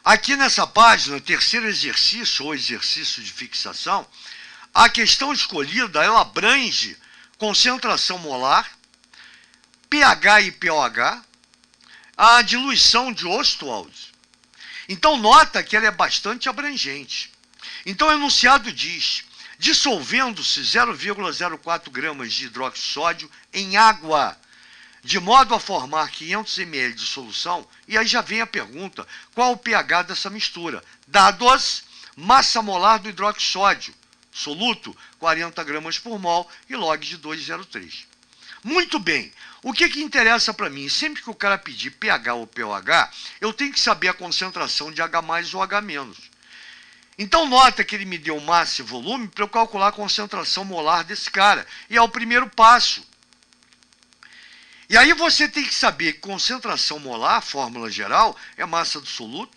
Aqui nessa página, terceiro exercício ou exercício de fixação, a questão escolhida, ela abrange concentração molar, pH e pOH, a diluição de Ostwald. Então, nota que ela é bastante abrangente. Então, o enunciado diz, dissolvendo-se 0,04 gramas de hidróxido de sódio em água, de modo a formar 500 ml de solução, e aí já vem a pergunta, qual o pH dessa mistura? Dados, massa molar do hidróxido de sódio, soluto, 40 gramas por mol e log de 2,03. Muito bem, o que interessa para mim? Sempre que o cara pedir pH ou pOH, eu tenho que saber a concentração de H+, ou H-. Então, nota que ele me deu massa e volume para eu calcular a concentração molar desse cara. E é o primeiro passo. E aí você tem que saber que concentração molar, fórmula geral, é massa do soluto,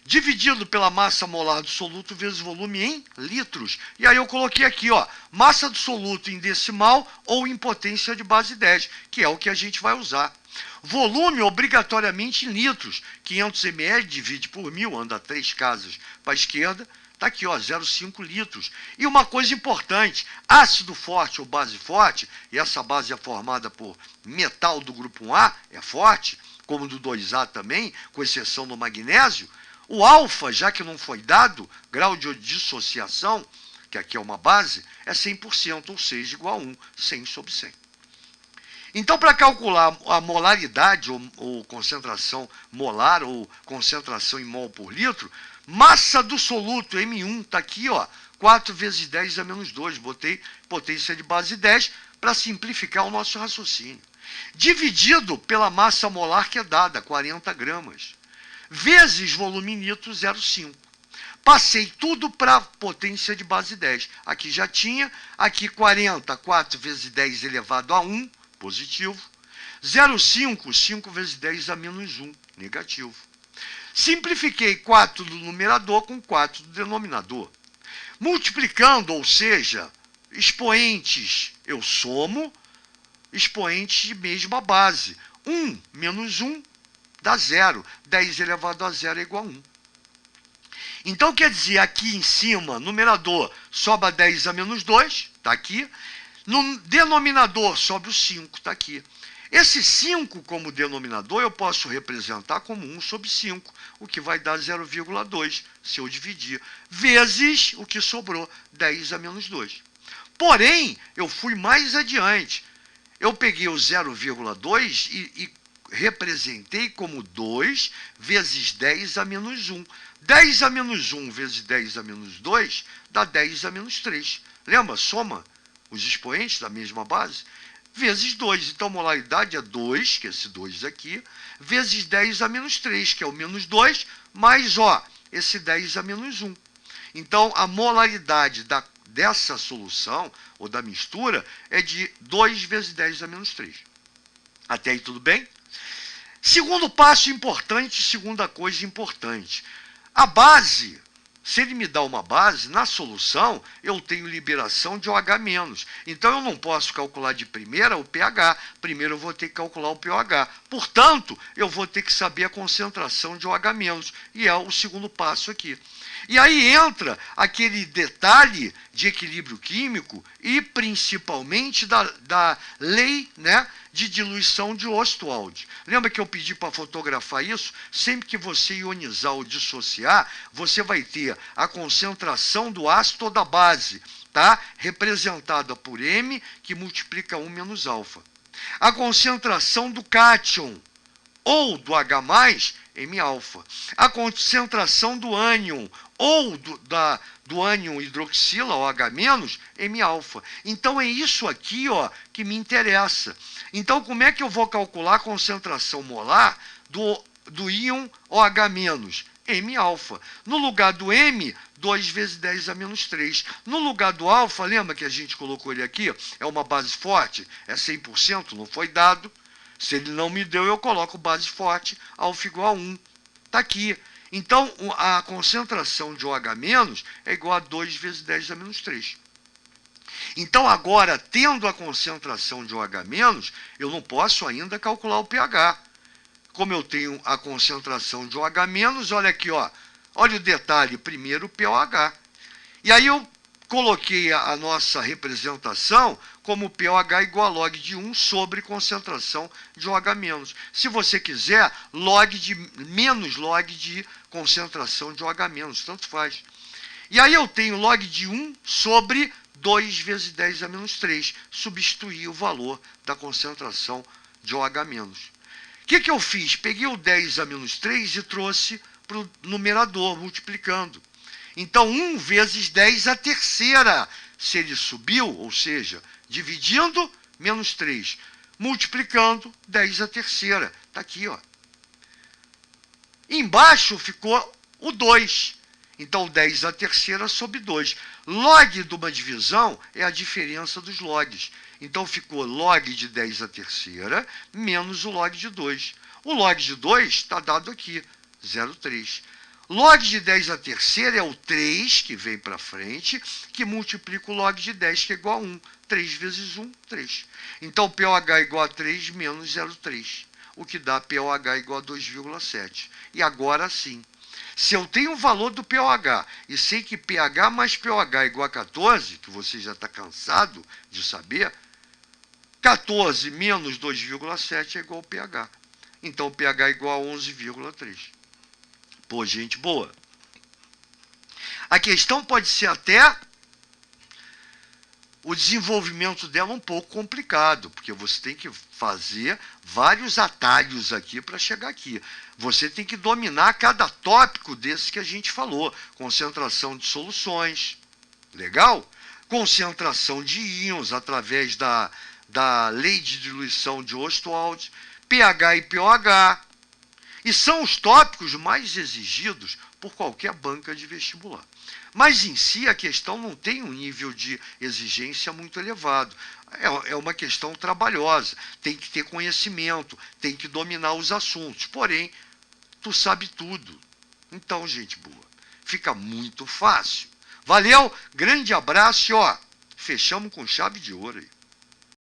dividido pela massa molar do soluto vezes volume em litros. E aí eu coloquei aqui, ó, massa do soluto em decimal ou em potência de base 10, que é o que a gente vai usar. Volume obrigatoriamente em litros, 500 ml divide por 1000, anda 3 casas para a esquerda, está aqui, ó, 0,5 litros. E uma coisa importante, ácido forte ou base forte, e essa base é formada por metal do grupo 1A, é forte, como do 2A também, com exceção do magnésio. O alfa, já que não foi dado, grau de dissociação, que aqui é uma base, é 100%, ou seja, igual a 1, 100 sobre 100. Então, para calcular a molaridade, ou concentração molar, ou concentração em mol por litro, massa do soluto, M1, está aqui, ó, 4 vezes 10 a menos 2. Botei potência de base 10 para simplificar o nosso raciocínio. Dividido pela massa molar que é dada, 40 gramas. Vezes volume em litro, 0,5. Passei tudo para potência de base 10. Aqui já tinha, aqui 40, 4 vezes 10 elevado a 1, positivo. 0,5, 5 vezes 10 a menos 1, negativo. Simplifiquei 4 do numerador com 4 do denominador. Multiplicando, ou seja, expoentes, eu somo expoentes de mesma base. 1 menos 1 dá 0. 10 elevado a 0 é igual a 1. Então, quer dizer, aqui em cima, numerador, sobra 10 a menos 2, está aqui. No denominador, sobra o 5, está aqui. Esse 5 como denominador eu posso representar como 1 sobre 5, o que vai dar 0,2 se eu dividir, vezes o que sobrou, 10 a menos 2. Porém, eu fui mais adiante. Eu peguei o 0,2 e representei como 2 vezes 10 a menos 1. 10 a menos 1 vezes 10 a menos 2 dá 10 a menos 3. Lembra? Soma os expoentes da mesma base, vezes 2. Então, a molaridade é 2, que é esse 2 aqui, vezes 10 a menos 3, que é o menos 2, mais, ó, esse 10 a menos 1. Então, a molaridade dessa solução, ou da mistura, é de 2 vezes 10 a menos 3. Até aí tudo bem? Segundo passo importante, segunda coisa importante. A base, se ele me dá uma base, na solução eu tenho liberação de OH-. Então eu não posso calcular de primeira o pH, primeiro eu vou ter que calcular o pOH. Portanto, eu vou ter que saber a concentração de OH-, e é o segundo passo aqui. E aí entra aquele detalhe de equilíbrio químico e principalmente da lei, né, de diluição de Ostwald. Lembra que eu pedi para fotografar isso? Sempre que você ionizar ou dissociar, você vai ter a concentração do ácido ou da base, tá? Representada por M, que multiplica 1 menos alfa. A concentração do cátion ou do H+, M-alfa. A concentração do ânion ou do ânion hidroxila, OH-, M-alfa. Então, é isso aqui, ó, que me interessa. Então, como é que eu vou calcular a concentração molar do íon OH-? M-alfa. No lugar do M, 2 vezes 10 a menos 3. No lugar do alfa, lembra que a gente colocou ele aqui? É uma base forte, é 100%, não foi dado. Se ele não me deu, eu coloco base forte, alfa igual a 1. Está aqui. Então, a concentração de OH- é igual a 2 vezes 10 a menos 3. Então, agora, tendo a concentração de OH-, eu não posso ainda calcular o pH. Como eu tenho a concentração de OH-, olha aqui, ó, Olha o detalhe, primeiro o pOH. E aí eu coloquei a nossa representação como pOH igual a log de 1 sobre concentração de OH-. Se você quiser, menos log de concentração de OH-, tanto faz. E aí eu tenho log de 1 sobre 2 vezes 10 a menos 3, substituir o valor da concentração de OH-. O que eu fiz? Peguei o 10 a menos 3 e trouxe para o numerador, multiplicando. Então, 1 vezes 10 a terceira. Se ele subiu, ou seja, dividindo, menos 3. Multiplicando, 10 a terceira. Está aqui, ó. Embaixo ficou o 2. Então, 10 a terceira sobre 2. Log de uma divisão é a diferença dos logs. Então, ficou log de 10 a terceira menos o log de 2. O log de 2 está dado aqui, 0,3. Log de 10 a terceira é o 3, que vem para frente, que multiplica o log de 10, que é igual a 1. 3 vezes 1, 3. Então, pOH igual a 3 menos 0,3, o que dá pOH igual a 2,7. E agora sim, se eu tenho o valor do pOH e sei que pH mais pOH igual a 14, que você já está cansado de saber, 14 menos 2,7 é igual ao pH. Então, pH é igual a 11,3. Pô, gente boa. A questão pode ser até o desenvolvimento dela um pouco complicado, porque você tem que fazer vários atalhos aqui para chegar aqui. Você tem que dominar cada tópico desse que a gente falou. Concentração de soluções, legal? Concentração de íons através da lei de diluição de Ostwald, pH e pOH. E são os tópicos mais exigidos por qualquer banca de vestibular. Mas, em si, a questão não tem um nível de exigência muito elevado. É uma questão trabalhosa, tem que ter conhecimento, tem que dominar os assuntos. Porém, tu sabe tudo. Então, gente boa, fica muito fácil. Valeu, grande abraço e, ó, fechamos com chave de ouro aí.